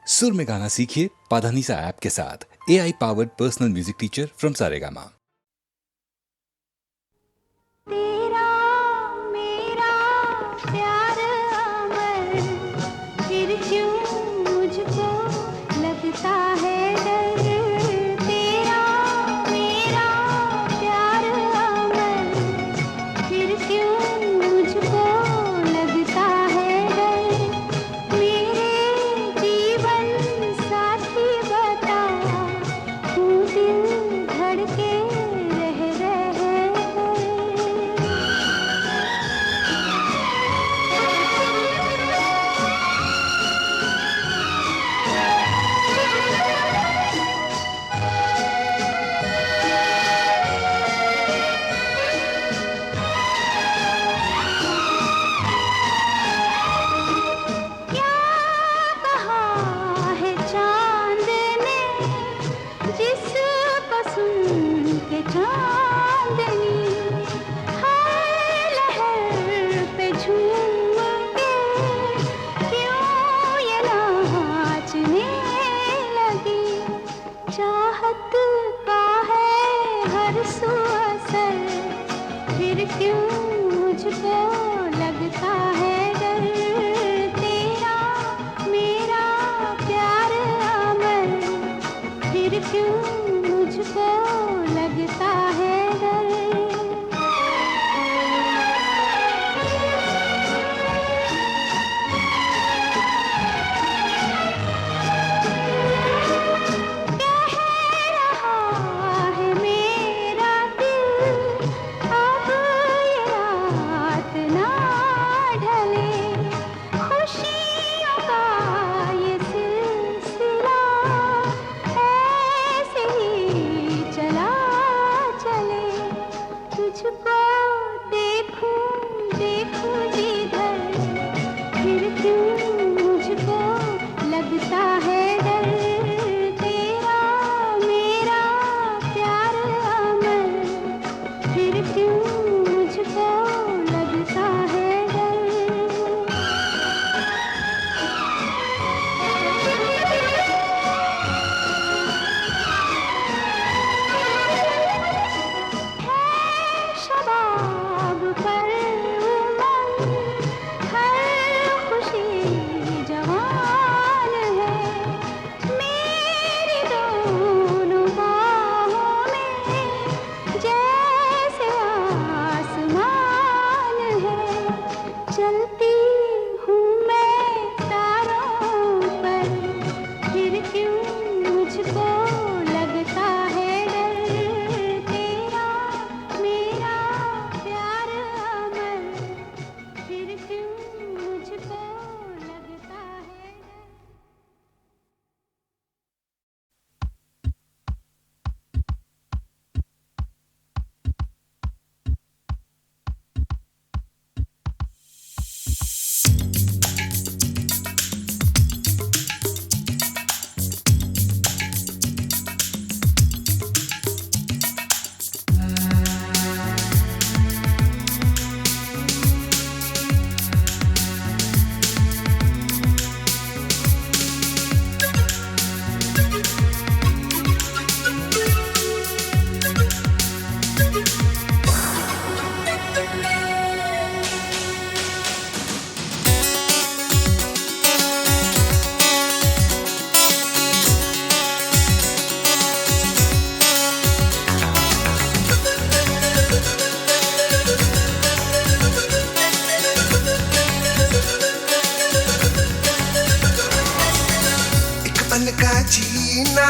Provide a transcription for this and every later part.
सुर में गाना सीखिए पाधानीसा ऐप के साथ। AI powered personal music teacher from Saregama. तेरा मेरा प्यार अमर, फिर क्यों मुझको लगता है डर। तेरा मेरा प्यार अमर, फिर क्यों मुझको लगता है डर। मेरे जीवन साथी बता, क्यों दिल धड़के रह रहे। क्या कहा है चांद ने, जिसको सुन के चांदनी हर लहर पे झूम के क्यों ये नाचने लगी। चाहत का है हर सू असर, फिर क्यों मुझको लगता है डर। तेरा मेरा प्यार अमर, फिर क्यों मुझको लगता है डर। कह रहा है मेरा दिल, अब ये रात ना ढले। खुशियों का ये सिलसिला ऐसे ही चला चले। तुझको देखूं देखूं जिधर, फिर क्यों मुझको लगता है डर। तेरा मेरा प्यार अमर, फिर क्यों मुझको लगता है डर। शबाब पर उमंग, हर खुशी जवान है। मेरी दोनों बाहों में जैसे आसमान है। चलती हूँ मैं तारों पर, फिर क्यों मुझको लगता है डर। तेरा मेरा प्यार अमर, फिर क्यों मुझको लगता है डर। एक पल का जीना,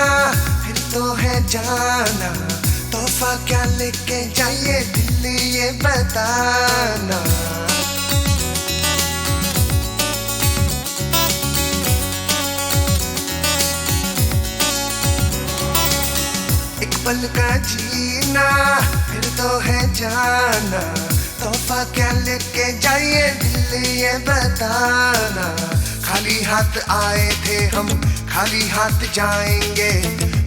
फिर तो है जाना। तोहफा क्या लेके जाइए दिल ये बताना। एक पल का जीना, फिर तो है जाना। तोहफा क्या लेके जाइए दिल ये बताना। खाली हाथ आए थे हम, खाली हाथ जाएंगे।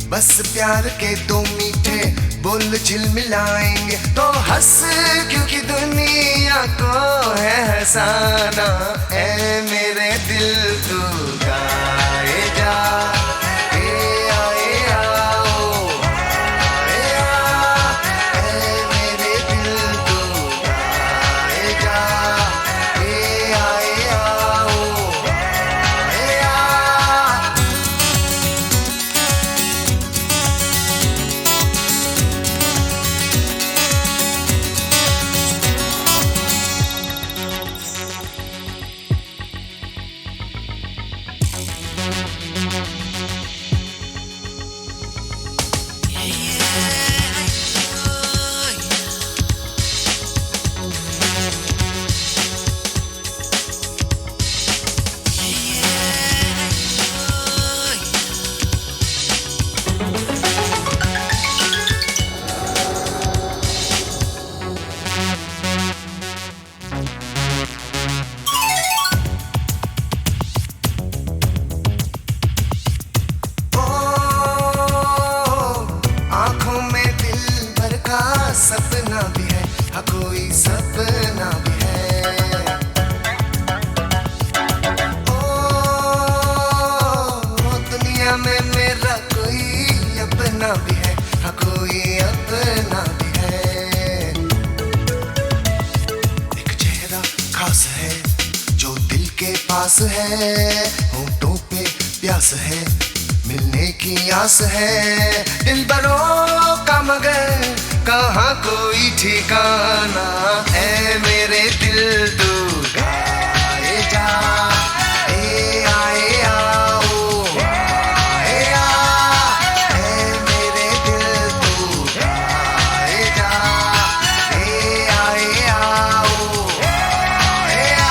बस प्यार के दो मीठे बोल झिलमिलाएंगे। तो हंस क्योंकि दुनिया को है हंसाना। ऐ मेरे दिल तू गाए जा। में मेरा कोई अपना भी है, हाँ कोई अपना भी है। एक चेहरा खास है जो दिल के पास है, होंठों पे प्यास है, मिलने की आस है। दिल बरों का मगर कहाँ कोई ठिकाना, ऐ मेरे दिल तू गाए जा, ए आए आओ आए आ, ऐ मेरे दिल तू गाए जा, ए आए आओ आए आ।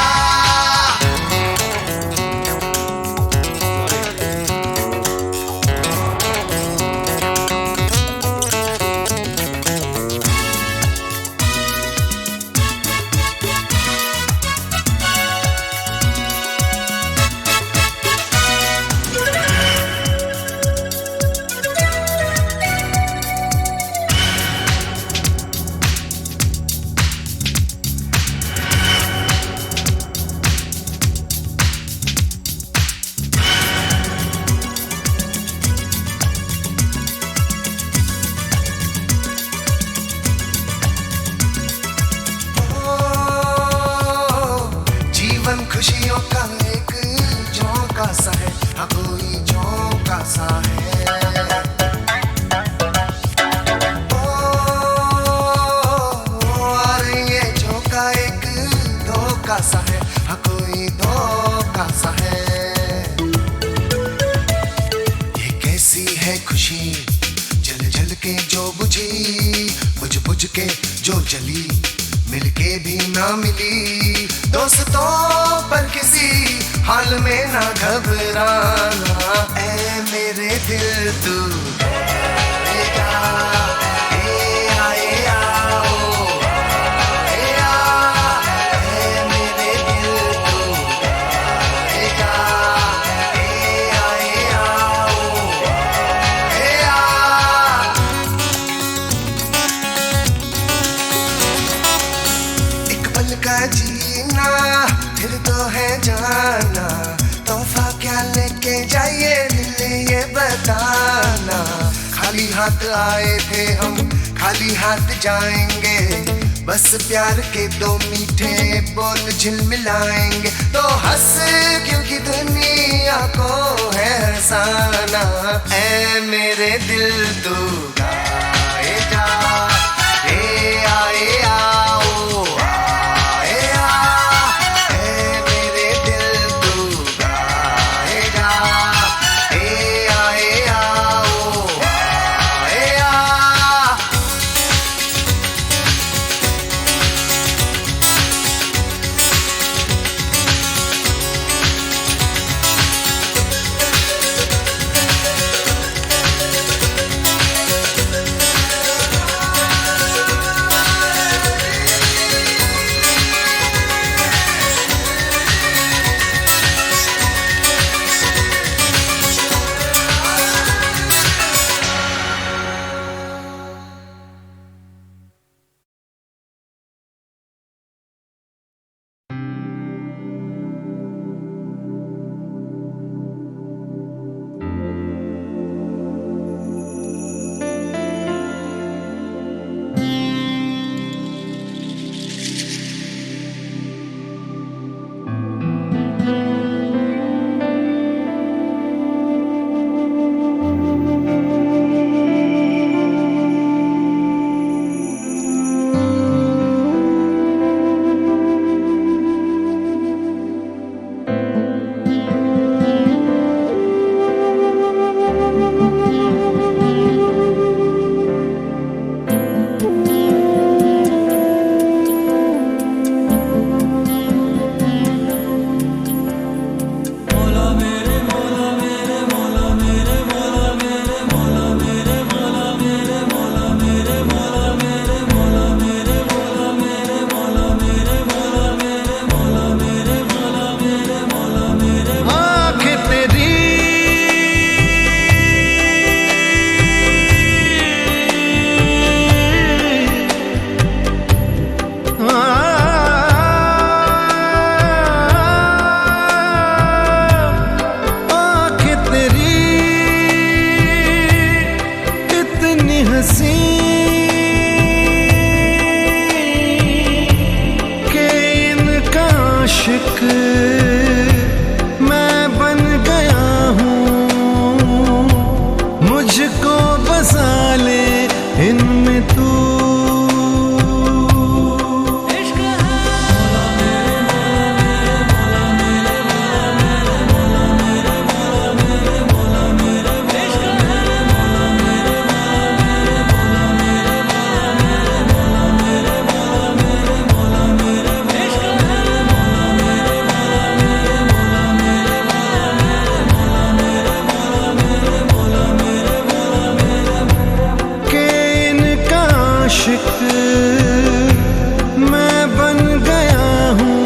जीवन खुशियों का एक झोंका सा है, हाँ कोई झोंका सा है। और ये झोंका एक धोखा सा है, हाँ कोई धोखा सा है। ये कैसी है खुशी जल जल के जो बुझी, बुझ बुझ के जो जली, मिलके भी ना मिली। दोस्तों पर किसी हाल में ना घबराना, ऐ मेरे दिल तू गाए जा, ए आए आओ आए आ, ऐ मेरे दिल तू गाए जा, ए आए आओ आए आ। एक पल का जीना फिर तो है जाना, तोहफा क्या लेके जाइए दिल ये बताना। खाली हाथ आए थे हम खाली हाथ जाएंगे, बस प्यार के दो मीठे बोल झिलमिलाएंगे। तो हंस क्योंकि दुनिया को है हंसाना, ऐ मेरे दिल तू गाए जा, ए आए आओ आए आ, ऐ मेरे दिल तू गाए जा, ए आए आओ आए आ। आशिक मैं बन गया हूँ,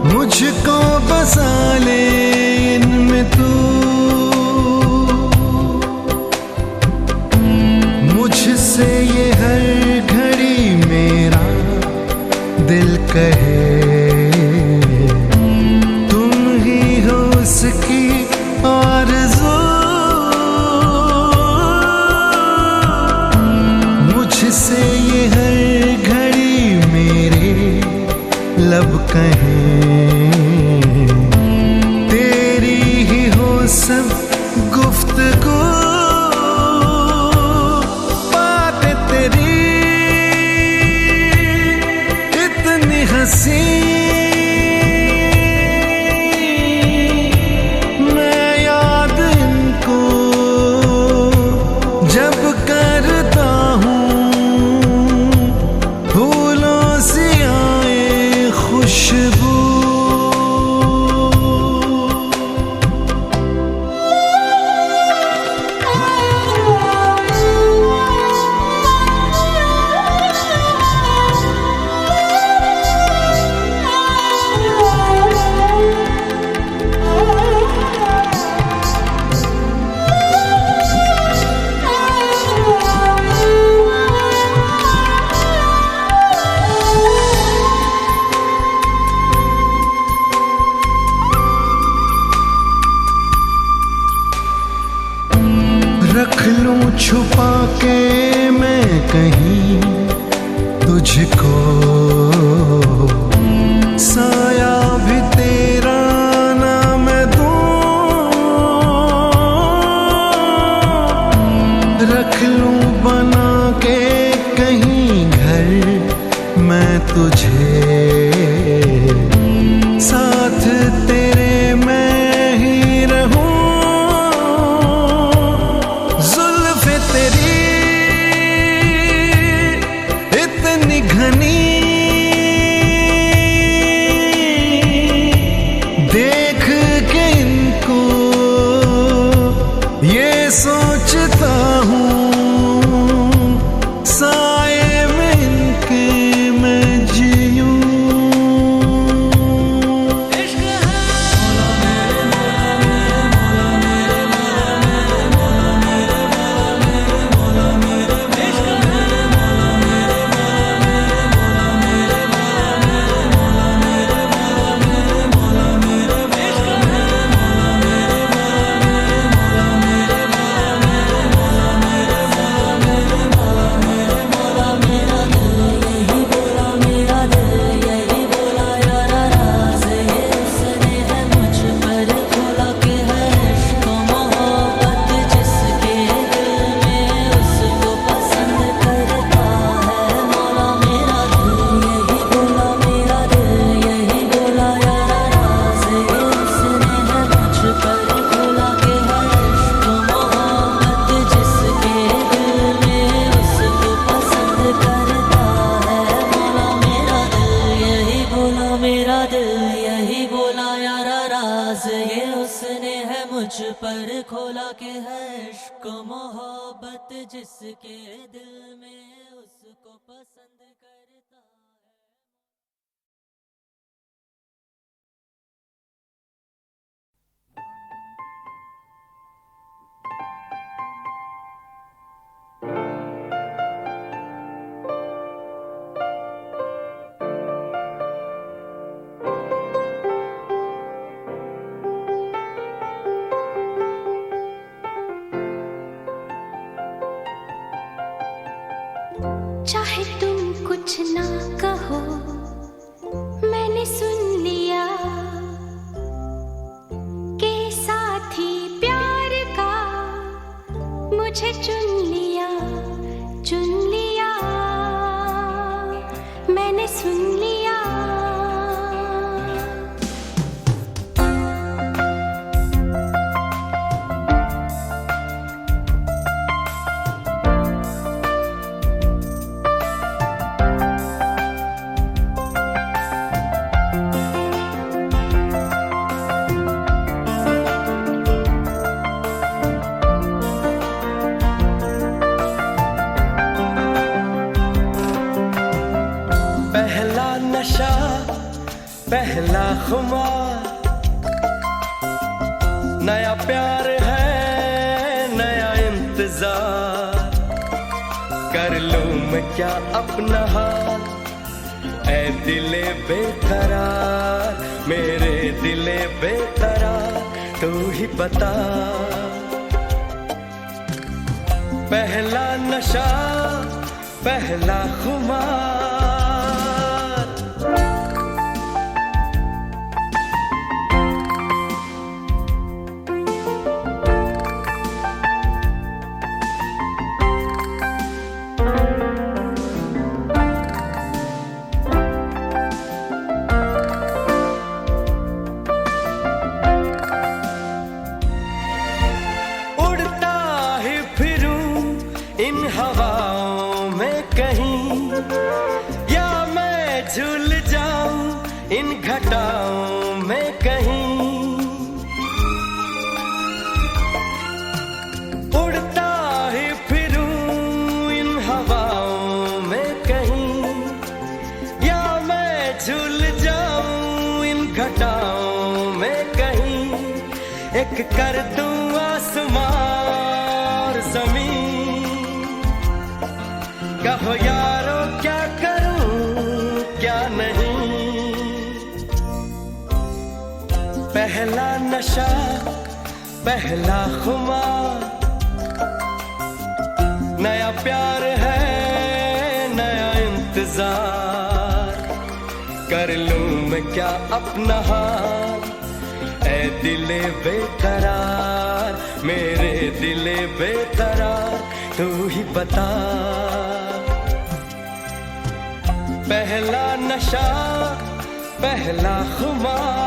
मुझको बसा ले इनमें तू। मुझसे ये हर घड़ी मेरा दिल कहे, तुम ही हो उसकी आरज़ू। मुझसे ये हर घड़ी मेरे लब कहें, तेरी ही हो सब गुफ्तगू। बातें तेरी इतनी हंसी, मैं याद इनको जब करता हूँ, फूलों से आए खुशबू। रख लूं छुपा के मैं कहीं तुझको, साया भी तेरा ना मैं दूं। रख लूं बना के कहीं घर मैं तुझे, साथ तेरे मैं ही रहूं। तेरी इतनी घनी देख के इनको ये सोचता हूँ, साए में इनके मैं जीऊं। पर खोला के है इश्क मोहब्बत जिसके दिल में उसको पसंद करता है। चाहे तुम कुछ ना कहो, मैंने सुन लिया के साथी प्यार का मुझे चुन लिया, मैंने सुन लिया। पहला खुमार, नया प्यार है नया इंतजार, कर लूं मैं क्या अपना हाल, ऐ दिले बेकरार, मेरे दिले बेकरार, तू ही बता। पहला नशा पहला खुमार, झूल जाऊं इन घटाओं में कहीं, उड़ता ही फिरूं इन हवाओं में कहीं, या मैं झूल जाऊं इन घटाओं में कहीं, एक कर दूं आसमां और ज़मीन, कहो यारो क्या क्या नहीं। पहला नशा पहला खुमार, नया प्यार है नया इंतजार, कर लूं मैं क्या अपना हाल, ऐ दिले बेकरार, मेरे दिले बेकरार, तू ही बता। पहला नशा पहला खुमार,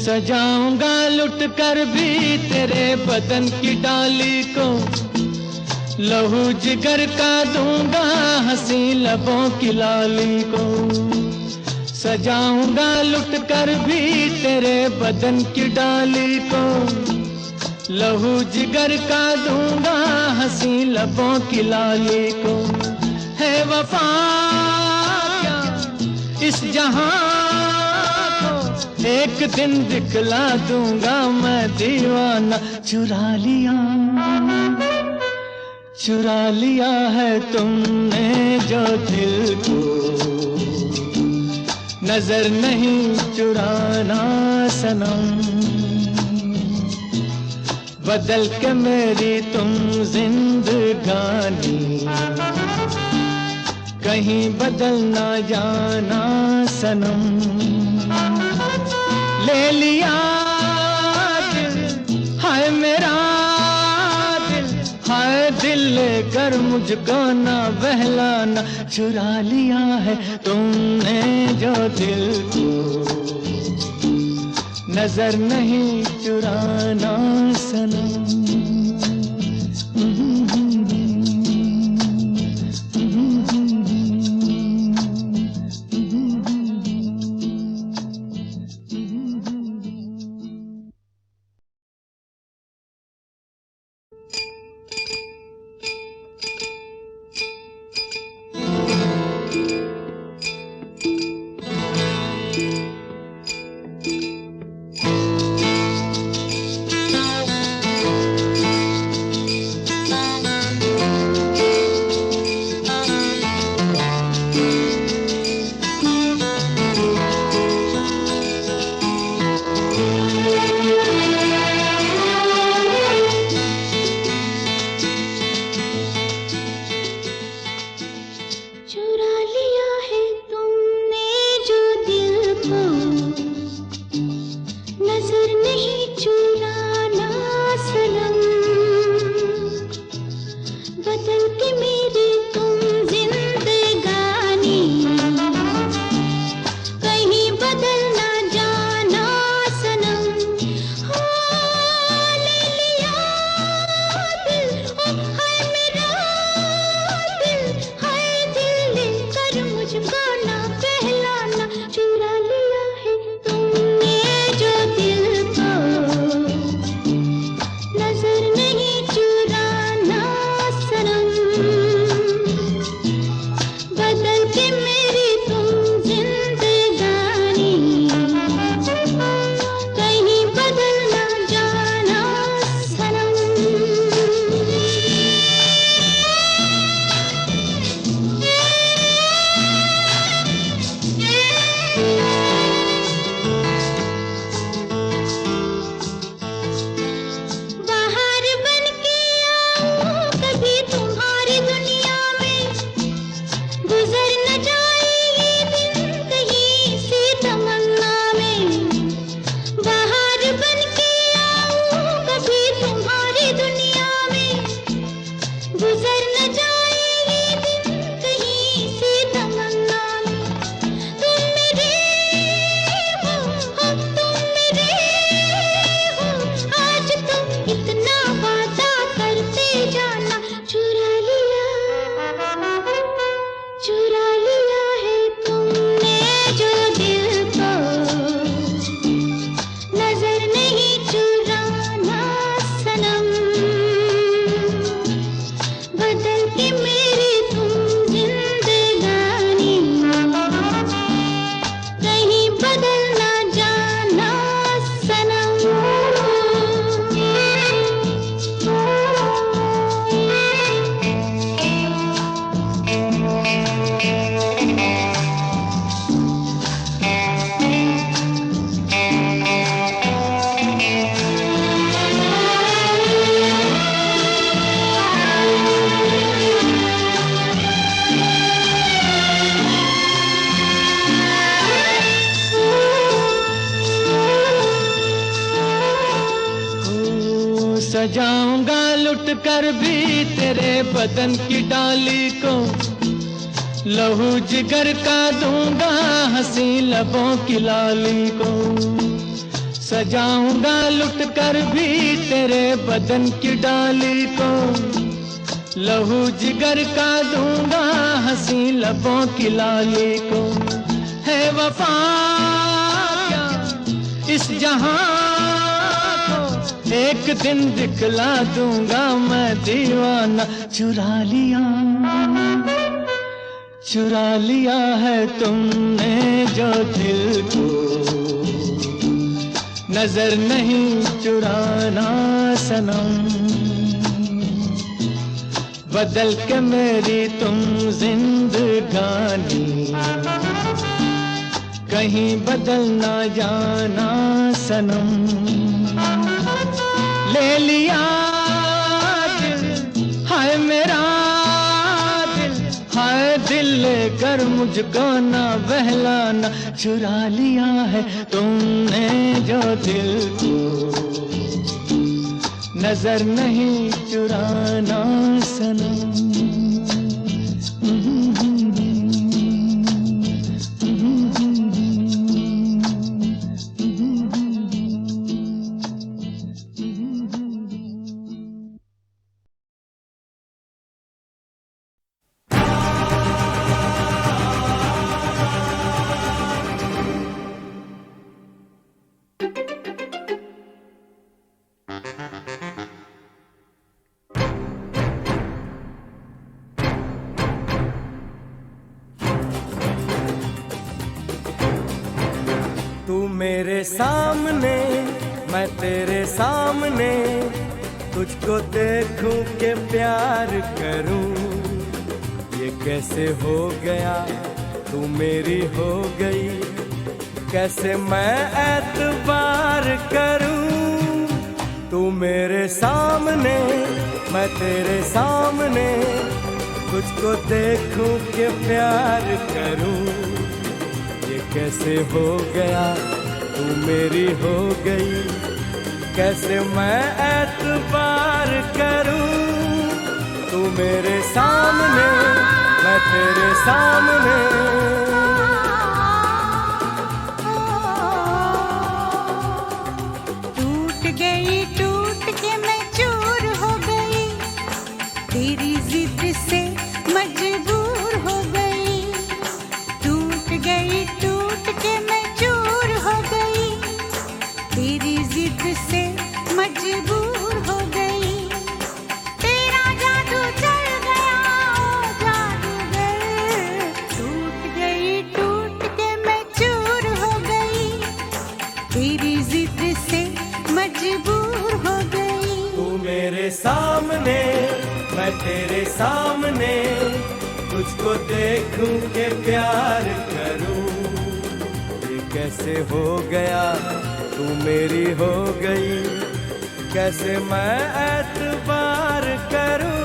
सजाऊंगा लुट कर भी तेरे बदन की डाली को, लहू जिगर का दूंगा हंसी लबों की लाली को। सजाऊंगा लुट कर भी तेरे बदन की डाली को, लहू जिगर का दूंगा हंसी लबों की लाली को। है वफा क्या इस जहां को, एक दिन दिखला दूंगा मैं दीवाना। चुरा लिया है तुमने जो दिल को, नजर नहीं चुराना सनम। बदल के मेरी तुम जिंदगानी, कहीं बदल ना जाना सनम। ले लिया दिल, हाय मेरा दिल, हाय दिल लेकर मुझको ना बहलाना। चुरा लिया है तुमने जो दिल को, नजर नहीं चुराना सनम। सजाऊंगा लुट कर भी तेरे बदन की डाली को, लहू जिगर का दूंगा हंसी लबों की लाली को। सजाऊंगा लुट कर भी तेरे बदन की डाली को, लहू जिगर का दूंगा हंसी लबों की लाली को। है वफा क्या इस जहां को, एक दिन दिखला दूंगा मैं दीवाना। चुरा लिया है तुमने जो दिल को, नजर नहीं चुराना सनम। बदल के मेरी तुम जिंदगानी, कहीं बदल ना जाना सनम। ले लिया दिल हाय मेरा दिल, हाय दिल लेकर मुझको ना बहलाना। चुरा लिया है तुमने जो दिल को, नजर नहीं चुराना सनम। तू मेरे सामने मैं तेरे सामने, तुझको देखूं के प्यार करूं। ये कैसे हो गया तू मेरी हो गई, कैसे मैं एतबार करूं। तू मेरे सामने मैं तेरे सामने, तुझको देखूं के प्यार करूं। ये कैसे हो गया तू मेरी हो गई, कैसे मैं एतबार करूं। तू मेरे सामने मैं तेरे सामने, टूट गई टूट के मैं चूर हो गई, तेरी जिद से मजबूर हो गई। टूट गई टूट के मैं चूर हो गई, तेरी जिद से मजबूर हो गई। तेरा जादू चल गया ओ जादूगर, टूट गई टूट के मैं चूर हो गई, तेरी जिद से मजबूर हो गई। तू मेरे सामने मैं तेरे सामने, तुझको देखूं के प्यार करूं। ये कैसे हो गया तू मेरी हो गई, कैसे मैं एतबार करूं।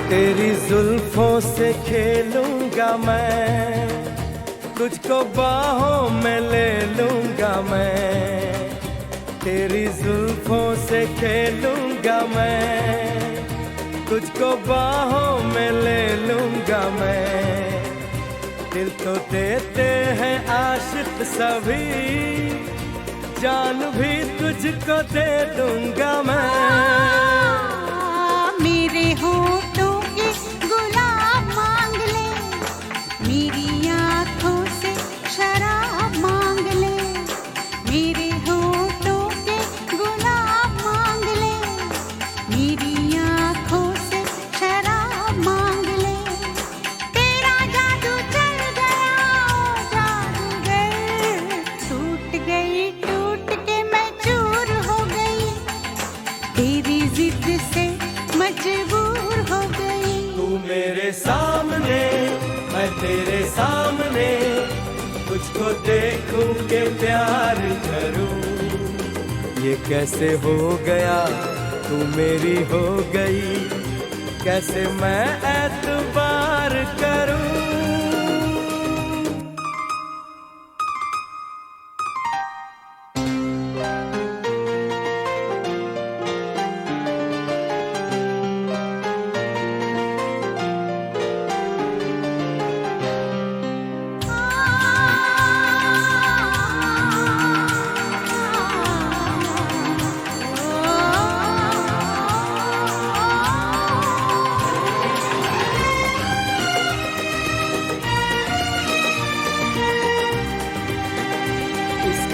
तेरी जुल्फों से खेलूंगा मैं, तुझको बाहों में ले लूंगा मैं। तेरी जुल्फों से खेलूंगा मैं, तुझको बाहों में ले लूंगा मैं। दिल तो देते हैं आशिक सभी, जान भी तुझको दे दूंगा मैं। मेरे होठों के गुलाब मांग ले, मेरी आँखों से शराब मांग ले। मेरे होठों के गुलाब मांग ले, मेरी आँखों से शराब मांग ले। तेरा जादू चल गया ओ जादूगर, टूट गई टूट के मैं चूर हो गई, तेरी जिद से मजबूर हो गई। तू मेरे सामने मैं तेरे सामने, तुझको देखूं के प्यार करूं, ये कैसे हो गया तू मेरी हो गई, कैसे मैं एतबार करूं।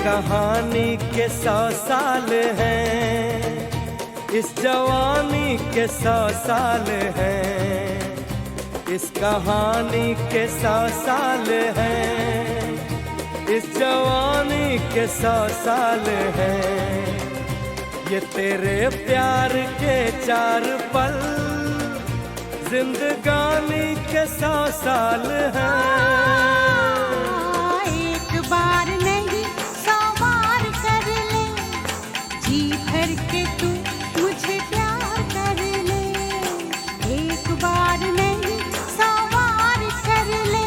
कहानी के 100 साल हैं, इस जवानी के 100 साल हैं, इस कहानी के 100 साल हैं, इस जवानी के 100 साल हैं। ये तेरे प्यार के 4 पल, जिंदगानी के 100 साल हैं। एक बार नहीं 100 बार कर ले, जी भर के तू मुझे प्यार कर ले। एक बार नहीं 100 बार कर ले,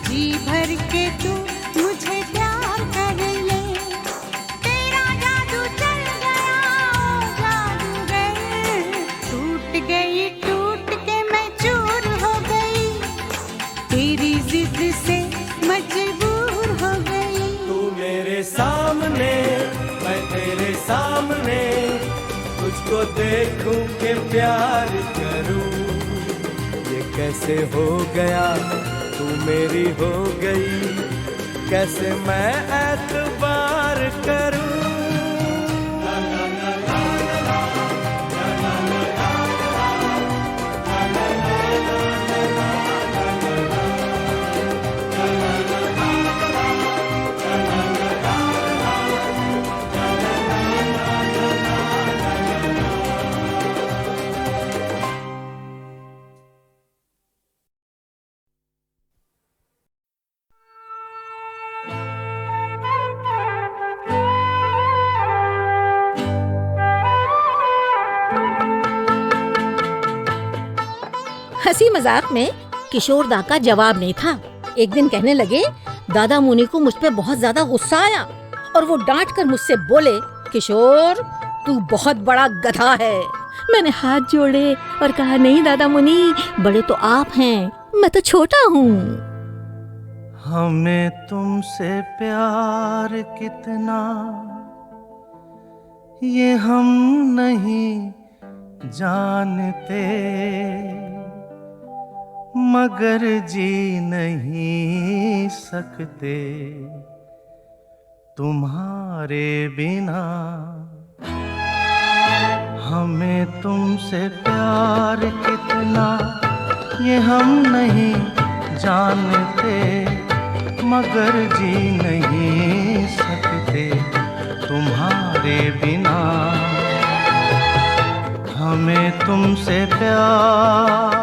जी भर के तू मुझे प्यार कर ले। तेरा जादू चल गया ओ जादूगर, टूट गई टूट के मैं चूर हो गई, तेरी जिद से मजबूर हो गई। तू मेरे सामने मैं तेरे सामने, तुझको देखूं के प्यार करूं, ये कैसे हो गया तू मेरी हो गई, कैसे मैं एतबार करूं। हंसी मजाक में किशोर दा का जवाब नहीं था। एक दिन कहने लगे, दादा मुनि को मुझ पे बहुत ज्यादा गुस्सा आया और वो डांट कर मुझसे बोले, किशोर तू बहुत बड़ा गधा है। मैंने हाथ जोड़े और कहा, नहीं दादा मुनि, बड़े तो आप हैं, मैं तो छोटा हूँ। हमें तुमसे प्यार कितना ये हम नहीं जानते, मगर जी नहीं सकते तुम्हारे बिना। हमें तुमसे प्यार कितना ये हम नहीं जानते, मगर जी नहीं सकते तुम्हारे बिना। हमें तुमसे प्यार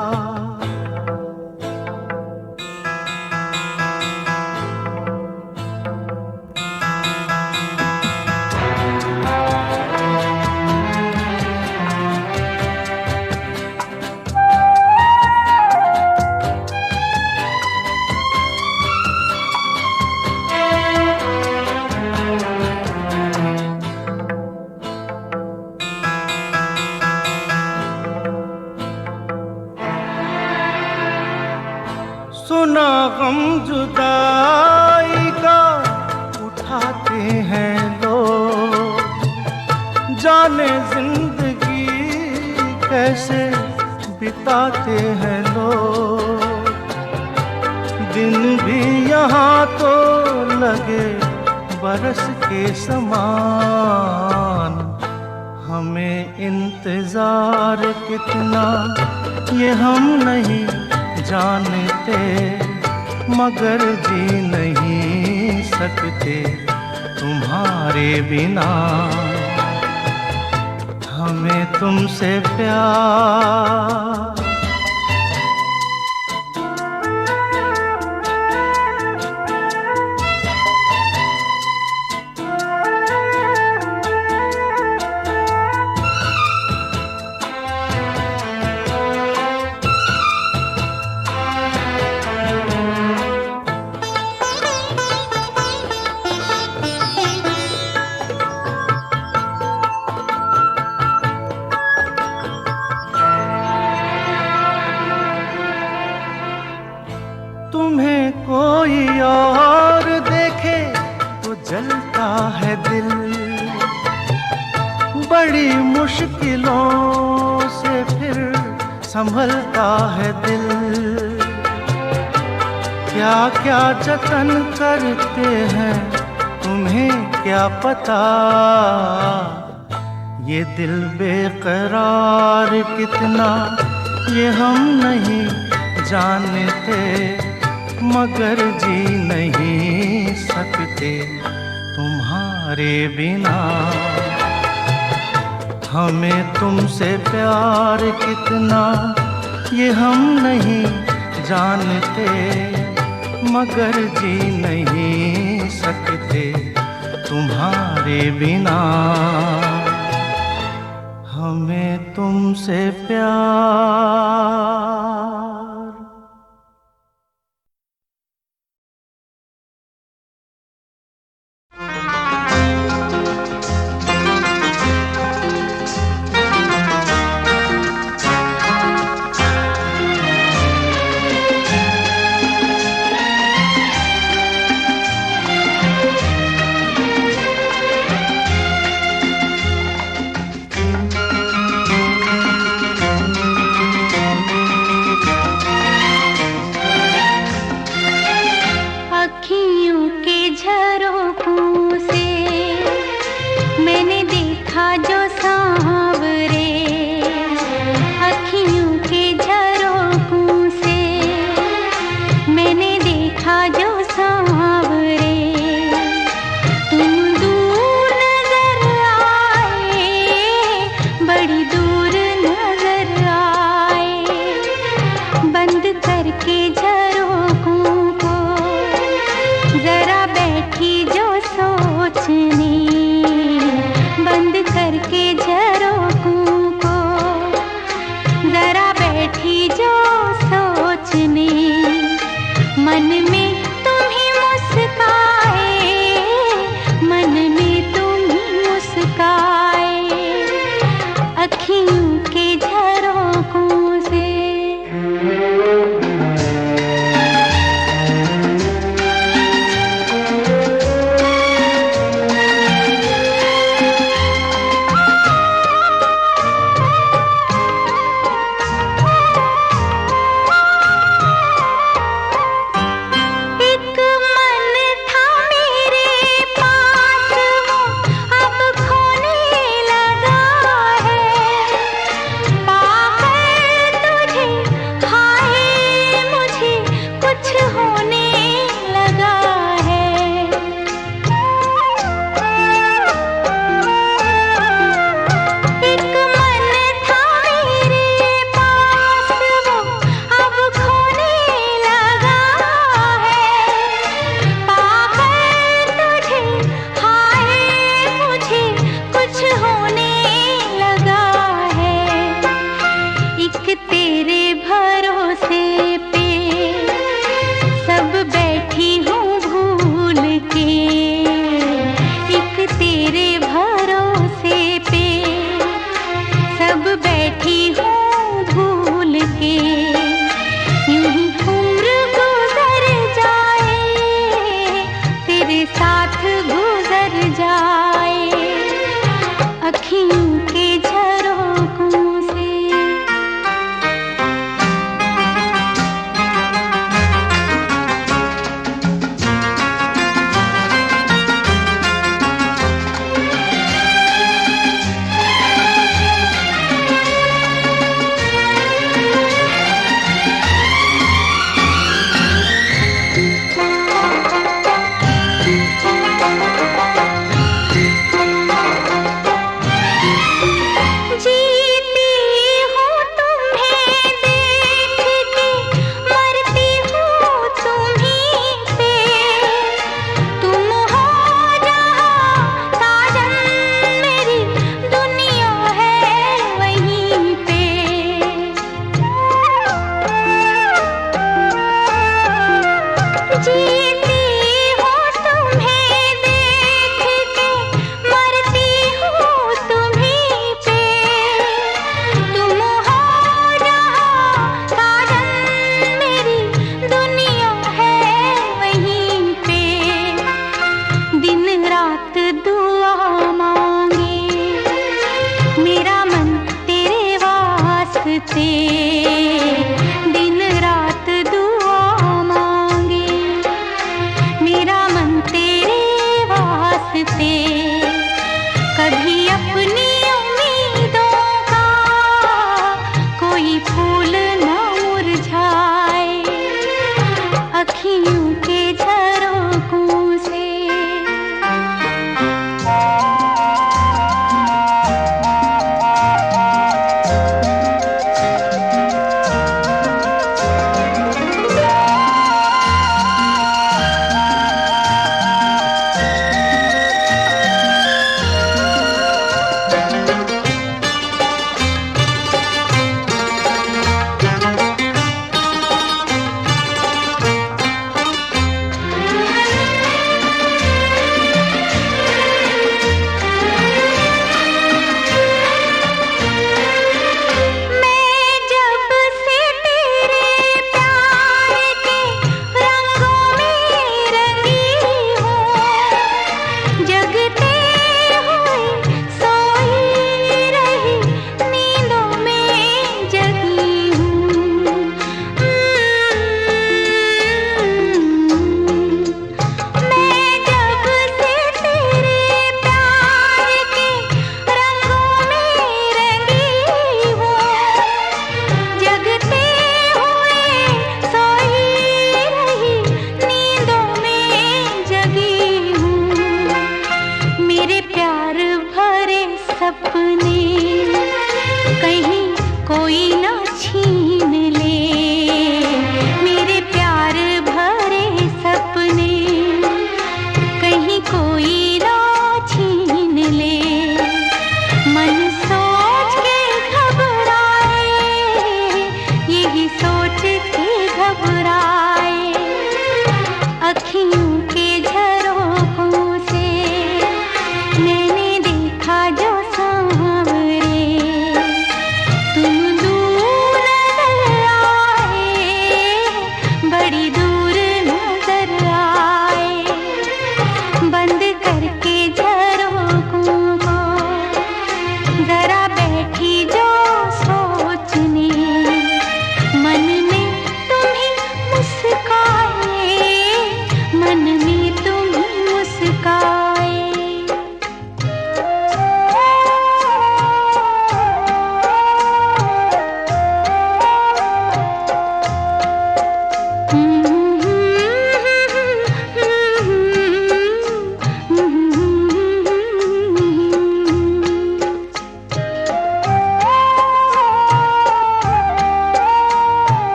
सुना गम जुदाई का उठाते हैं लोग, जाने जिंदगी कैसे बिताते हैं लोग। दिन भी यहाँ तो लगे बरस के समान, हमें इंतजार कितना ये हम नहीं जानते, मगर जी नहीं सकते तुम्हारे बिना। हमें तुमसे प्यार तुम्हें कोई और देखे तो जलता है दिल, बड़ी मुश्किलों से फिर संभलता है दिल। क्या क्या जतन करते हैं तुम्हें क्या पता, ये दिल बेकरार कितना ये हम नहीं जानते, मगर जी नहीं सकते तुम्हारे बिना। हमें तुमसे प्यार कितना ये हम नहीं जानते, मगर जी नहीं सकते तुम्हारे बिना। हमें तुमसे प्यार।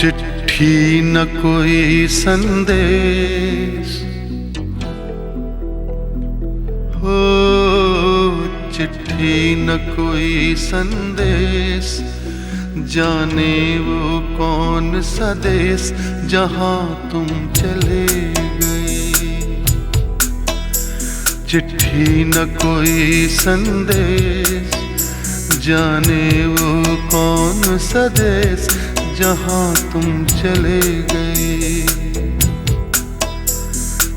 चिट्ठी न कोई संदेश हो, चिट्ठी न कोई संदेश, जाने वो कौन सा देश जहां तुम चले गए। चिट्ठी न कोई संदेश, जाने वो कौन सा देश जहां तुम चले गए।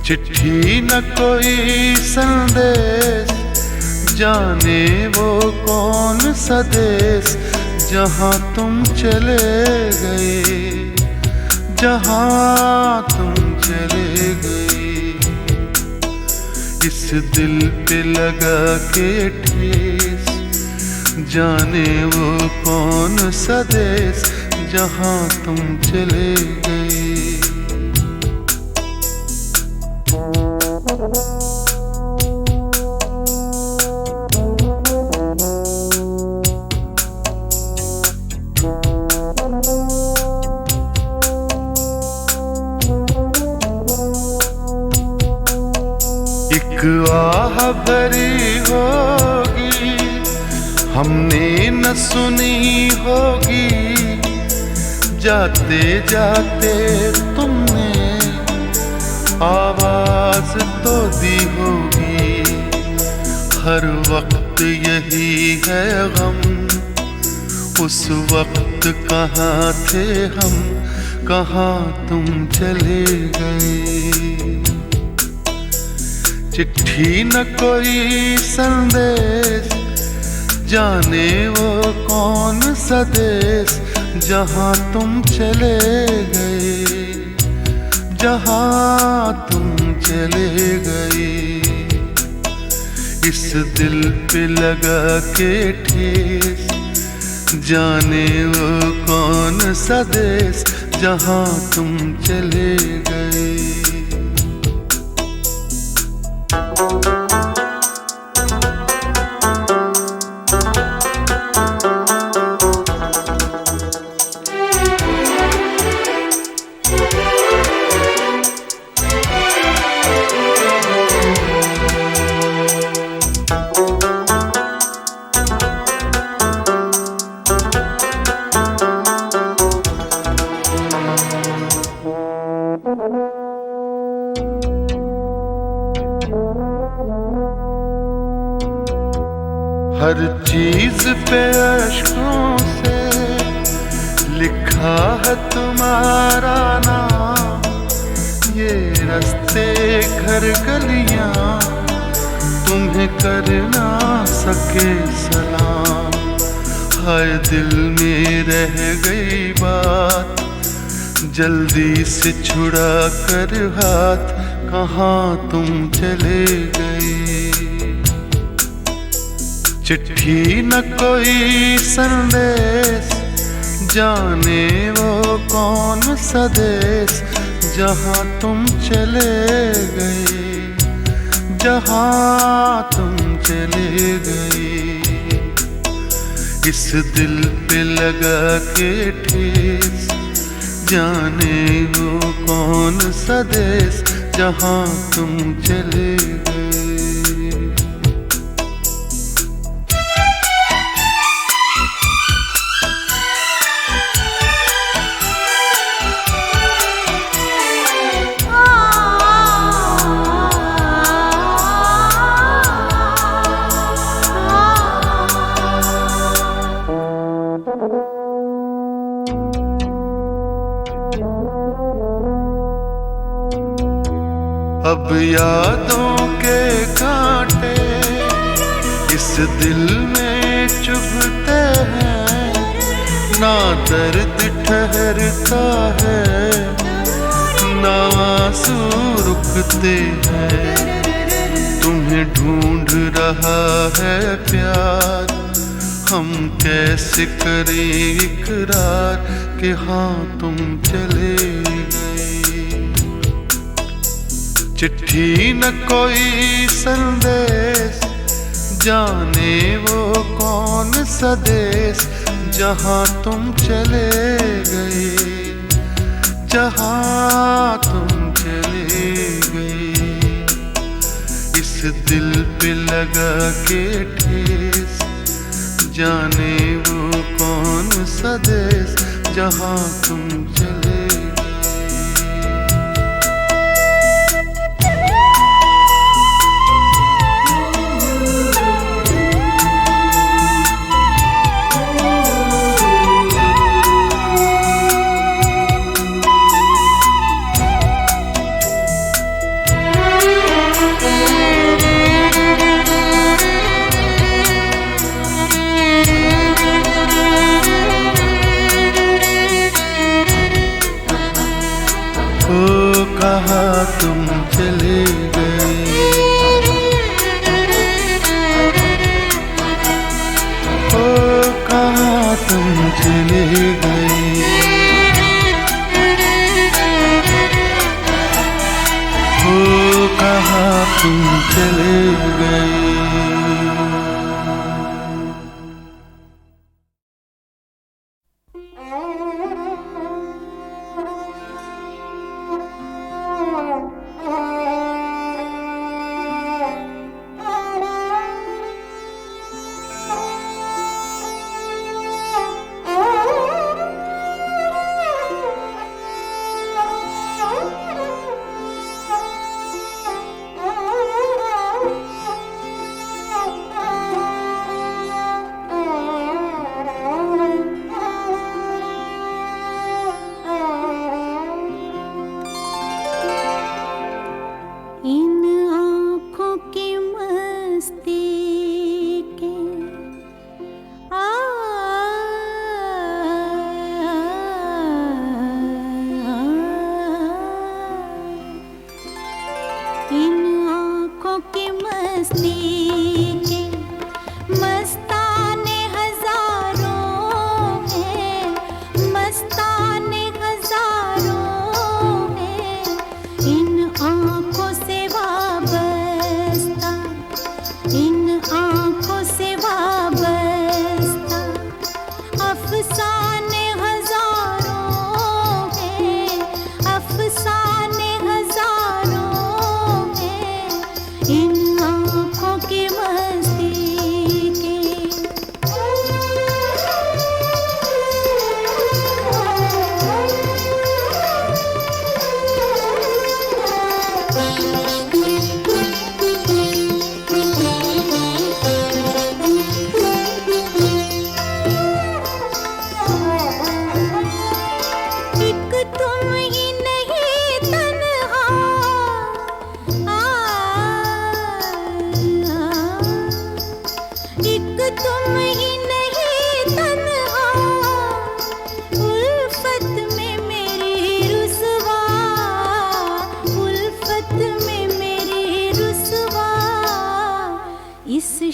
चिट्ठी न कोई संदेश, जाने वो कौन सा देश जहां तुम चले गए, जहां तुम चले गए। इस दिल पे लगा के ठेस, जाने वो कौन सा देश जहां तुम चले गए। एक आह भरी होगी हमने न सुनी होगी, जाते जाते तुमने आवाज तो दी होगी। हर वक्त यही है गम, उस वक्त कहाँ थे हम, कहाँ तुम चले गए। चिट्ठी न कोई संदेश, जाने वो कौन सा देश जहां तुम चले गए, जहां तुम चले गए। इस दिल पे लगा के ठेस, जाने वो कौन सा देश जहां तुम चले गए। हर चीज पे अश्कों से लिखा है तुम्हारा नाम, ये रास्ते घर गलियां तुम्हें कर ना सके सलाम। हाय दिल में रह गई बात, जल्दी से छुड़ा कर हाथ, कहाँ तुम चले गए। चिट्ठी न कोई संदेश, जाने वो कौन सा देश जहां तुम चले गए, जहां तुम चले गए। इस दिल पे लगा के ठेस, जाने वो कौन सा देश जहां तुम चले गए। अब यादों के कांटे इस दिल में चुभते हैं, ना दर्द ठहरता है, ना आंसू रुकते हैं। तुम्हें ढूंढ रहा है प्यार, हम कैसे करें इकरार कि हाँ तुम चले गए। चिट्ठी न कोई संदेश, जाने वो कौन सा देश जहां तुम चले गए, जहाँ तुम चले गए, इस दिल पे लगा के ठेस, जाने वो कौन सा देश जहाँ तुम चले कहाँ तुम चले गए, ओ कहाँ तुम चले गए, ओ कहाँ तुम चले गए।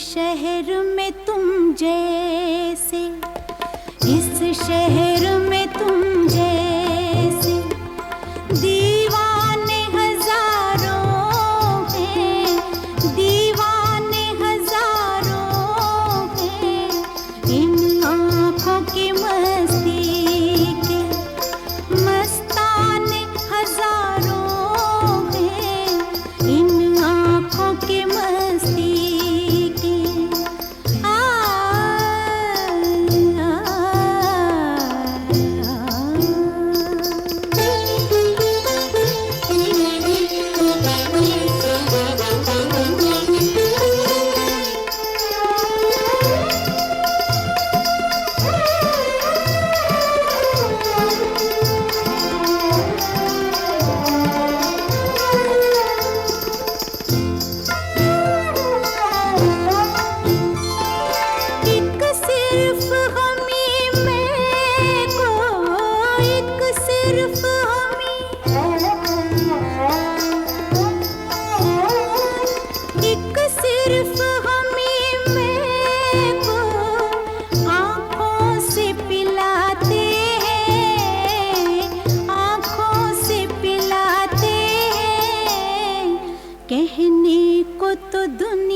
शहर में तुम जैसे, इस शहर में तुम जैसे दीवाने हजारों हैं, दीवाने हजारों हैं। इन आँखों की मस्ती के मस्ताने हजारों हैं, इन आँखों की मस्ती कहने को तो दुनिया